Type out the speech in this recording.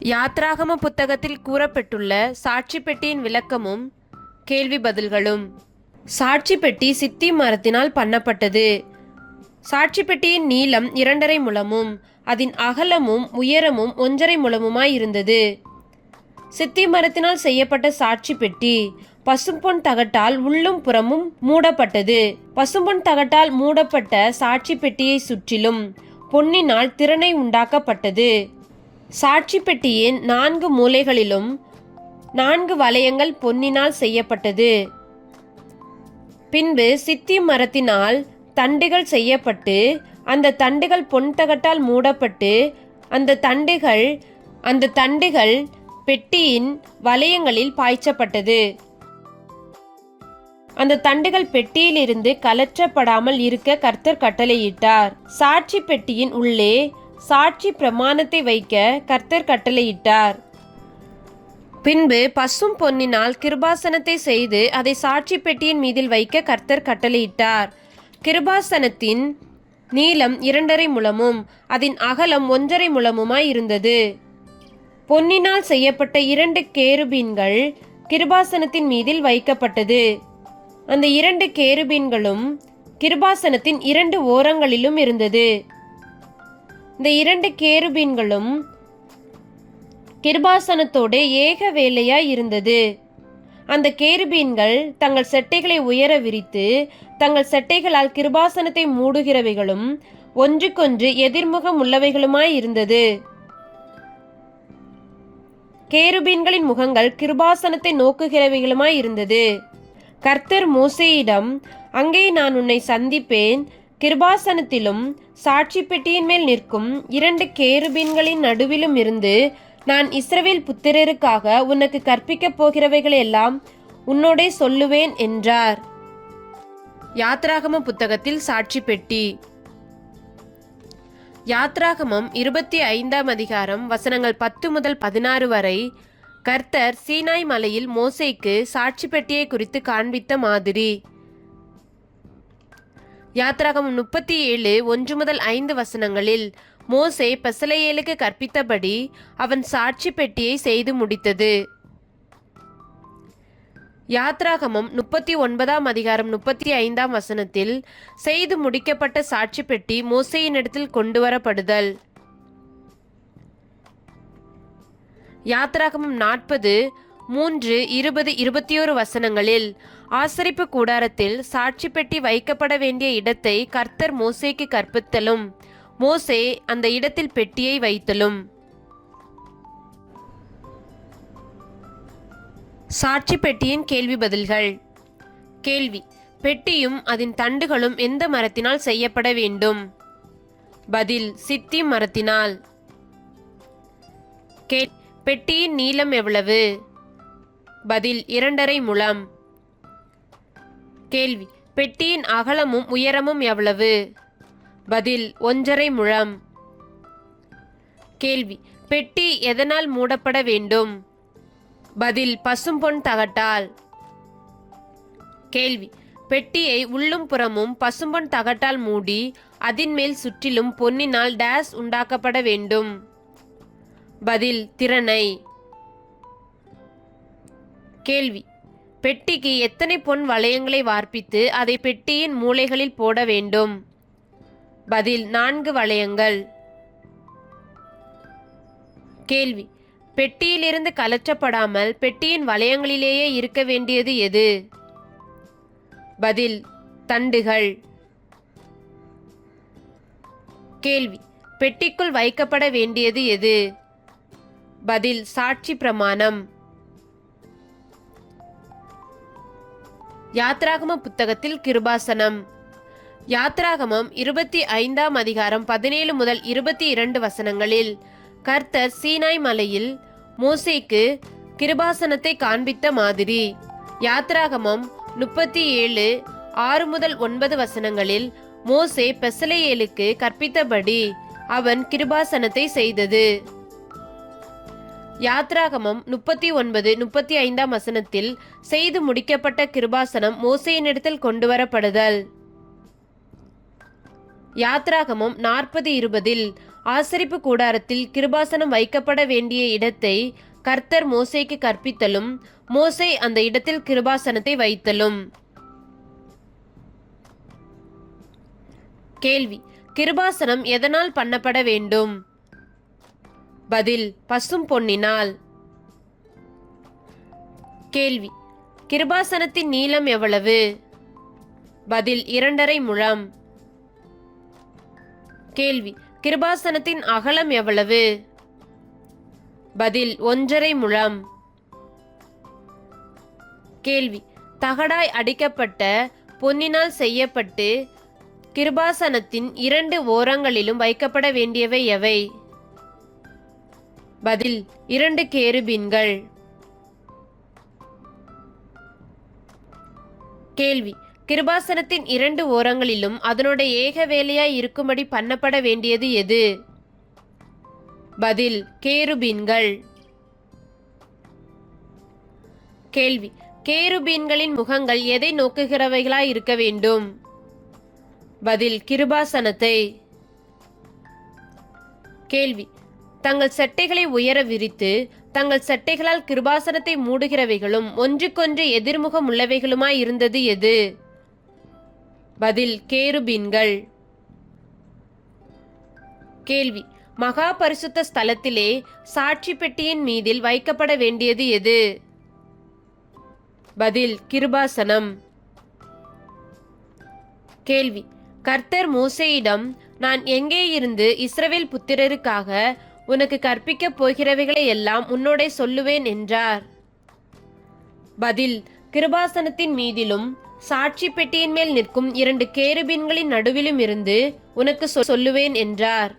யாத்ராகம புத்தகத்தில் கூறப்பட்டுள்ள சாட்சி பெட்டியின் விளக்கமும் கேள்வி பதில்களும். சாட்சி பெட்டி சித்தி மரத்தினால் பண்ணப்பட்டது. சாட்சி பெட்டியின் நீளம் 2.5 முழமும் அதன் அகலமும் உயரமும் 1.5 முழமுமாயிருந்தது. சித்தி மரத்தினால் செய்யப்பட்ட சாட்சி பெட்டி பசும்பொன் தகட்டால் உள்ளும் புறமும் மூடப்பட்டது. பசும்பொன் தகட்டால் மூடப்பட்ட சாட்சி பெட்டியை சுற்றிலும் பொன்னினால் திறனை உண்டாக்கப்பட்டது. சாட்சி பெட்டியின் 4 மூலைகளிலும் 4 வளையங்கள் பொன்னினால் செய்யப்பட்டது. பின்பு சித்தி மரத்தினால் தண்டுகள் செய்யப்பட்டு அந்த தண்டுகள் பொன் தகட்டால் மூடப்பட்டு அந்த தண்டுகள் பெட்டியின் வளையங்களில் பாய்ச்சப்பட்டது. அந்த தண்டுகள் பெட்டியிலிருந்து கலற்றப்படாமல் இருக்க கர்த்தர் கட்டளையிட்டார். சாட்சி பெட்டியின் உள்ளே சாட்சி பிரமாணத்தை வைக்க கர்த்தர் கட்டளையிட்டார். பின்பு பசும் பொன்னினால் கிருபாசனத்தை செய்து அதை சாட்சி பெட்டியின் மீதில் வைக்க கர்த்தர் கட்டளையிட்டார். கிருபாசனத்தின் நீளம் 2.5 முழமும் அதன் அகலம் 1.5 முழமுமாய் இருந்தது. பொன்னினால் செய்யப்பட்ட 2 கேருபீன்கள் கிருபாசனத்தின் மீதில் வைக்கப்பட்டது. அந்த 2 கேருபீன்களும் கிருபாசனத்தின் 2 ஓரங்களிலும் இருந்தது. இந்த 2 கேருபீன்களும் கிருபாசனத்தோடு ஏக வேலையாய் இருந்தது. அந்த கேருபீன்கள் தங்கள் செட்டைகளை உயர விரித்து தங்கள் செட்டைகளால் கிருபாசனத்தை மூடுகிறவைகளும் ஒன்றுக்கொன்று எதிர்முகம் உள்ளவைகளுமாய் இருந்தது. கேருபீன்களின் முகங்கள் கிருபாசனத்தை நோக்குகிறவைகளுமாய் இருந்தது. கர்த்தர் மோசேயிடம், அங்கே நான் உன்னை சந்திப்பேன், கிருபாசனத்திலும் சாட்சி பெட்டியின் மேல் நிற்கும் 2 கேருபீன்களின் நடுவிலும் இருந்து நான் இஸ்ரவேல் புத்திரருக்காக உனக்கு கற்பிக்கப் போகிறவைகளெல்லாம் உன்னோடே சொல்லுவேன் என்றார். யாத்ராகம புத்தகத்தில் சாட்சி பெட்டி. யாத்ராகமம் 25ஆம் அதிகாரம் வசனங்கள் 10 முதல் 16 வரை கர்த்தர் சீனாய் மலையில் மோசேக்கு சாட்சி பெட்டியை குறித்து காண்பித்த மாதிரி. யாத்ராகமம் 37 1 முதல் 5 வசனங்களில் மோசே பெசலெயேலுக்கு கற்பித்தபடி அவன் சாட்சி பெட்டியை செய்து முடித்தது. யாத்ராகமம் 39ஆம் அதிகாரம் 35ஆம் வசனத்தில் செய்து முடிக்கப்பட்ட சாட்சி பெட்டி மோசேயினிடத்தில் கொண்டு வரப்படுதல். யாத்ராகமம் 40 3 20 21 வசனங்களில் ஆசரிப்பு கூடாரத்தில் சாட்சி பெட்டி வைக்கப்பட வேண்டிய இடத்தை கர்த்தர் மோசேக்கு கற்பித்தலும் மோசே அந்த இடத்தில் பெட்டியை வைத்தலும். சாட்சி பெட்டியின் கேள்வி பதில்கள். கேள்வி: பெட்டியும் அதன் தண்டுகளும் எந்த மரத்தினால் செய்யப்பட வேண்டும்? பதில்: சித்தி மரத்தினால். பெட்டியின் நீளம் எவ்வளவு? பதில்: 2.5 முழம். கேள்வி: பெட்டியின் அகலமும் உயரமும் எவ்வளவு? பதில்: 1.5 முழம். கேள்வி: பெட்டி எதனால் மூடப்பட வேண்டும்? பதில்: பசும்பொன் தகட்டால். கேள்வி: பெட்டியை உள்ளும் புறமும் பசும்பொன் தகட்டால் மூடி அதன் மேல் சுற்றிலும் பொன்னினால் டேஸ் உண்டாக்கப்பட வேண்டும்? பதில்: திறனை. கேள்வி: பெட்டிக்கு எத்தனை பொன் வளையங்களை வார்ப்பித்து அதை பெட்டியின் மூலைகளில் போட வேண்டும்? பதில்: 4 வளையங்கள். கேள்வி: பெட்டியிலிருந்து கலற்றப்படாமல் பெட்டியின் வளையங்களிலேயே இருக்க வேண்டியது எது? பதில்: தண்டுகள். கேள்வி: பெட்டிக்குள் வைக்கப்பட வேண்டியது எது? பதில்: சாட்சி பிரமாணம். யாத்ராகம புத்தகத்தில் கிருபாசனம். யாத்ராகமம் 25ஆம் அதிகாரம் 17 முதல் 22 வசனங்களில் கர்த்தர் சீனாய் மலையில் மோசேக்கு கிருபாசனத்தை காண்பித்த மாதிரி. யாத்ராகமம் 37 6 முதல் 9 வசனங்களில் மோசே பெசலெயேலுக்கு கற்பித்தபடி அவன் கிருபாசனத்தை செய்தது. யாத்ராகமம் 39 35ஆம் வசனத்தில் செய்து முடிக்கப்பட்ட கிருபாசனம் மோசேயினிடத்தில் கொண்டு வரப்படுதல். யாத்ராகமம் 40:20 ஆசரிப்பு கூடாரத்தில் கிருபாசனம் வைக்கப்பட வேண்டிய இடத்தை கர்த்தர் மோசேக்கு கற்பித்தலும், மோசே அந்த இடத்தில் கிருபாசனத்தை வைத்தலும். கேள்வி: கிருபாசனம் எதனால் பண்ணப்பட வேண்டும்? பதில்: பசும் பொன்னினால். கேள்வி: கிருபாசனத்தின் நீளம் எவ்வளவு? பதில்: 2.5 முழம். கேள்வி: கிருபாசனத்தின் அகலம் எவ்வளவு? பதில்: 1.5 முழம். கேள்வி: தகடாய் அடிக்கப்பட்ட பொன்னினால் செய்யப்பட்டு கிருபாசனத்தின் 2 ஓரங்களிலும் வைக்கப்பட வேண்டியவை எவை? பதில்: 2 கேருபீன்கள். கேள்வி: கிருபாசனத்தின் 2 ஓரங்களிலும் அதனுடைய ஏக வேலையாய் இருக்கும்படி பண்ணப்பட வேண்டியது எது? பதில்: கேருபீன்கள். கேள்வி: கேருபீன்களின் முகங்கள் எதை நோக்குகிறவைகளாய் இருக்க வேண்டும்? பதில்: கிருபாசனத்தை. கேள்வி: தங்கள் சட்டைகளை உயர விரித்து தங்கள் சட்டைகளால் கிருபாசனத்தை மூடுகிறவைகளும் ஒன்றுக்கொன்று எதிர்முகம் உள்ளவைகளுமாய் இருந்தது எது? பதில்: கேருபீன்கள். கேள்வி: மகா பரிசுத்த ஸ்தலத்திலே சாட்சி பெட்டியின் மீதில் வைக்கப்பட வேண்டியது எது? பதில்: கிருபாசனம். கேள்வி: கர்த்தர் மோசேயிடம், நான் எங்கே இருந்து இஸ்ரவேல் புத்திரருக்காக உனக்கு கற்பிக்கப் போகிறவைகளை எல்லாம் உன்னோடே சொல்லுவேன் என்றார். பதில்: கிருபாசனத்தின் மீதிலும் சாட்சி பெட்டியின் மேல் நிற்கும் 2 கேருபீன்களின் நடுவிலும் இருந்து உனக்கு சொல்லுவேன் என்றார்.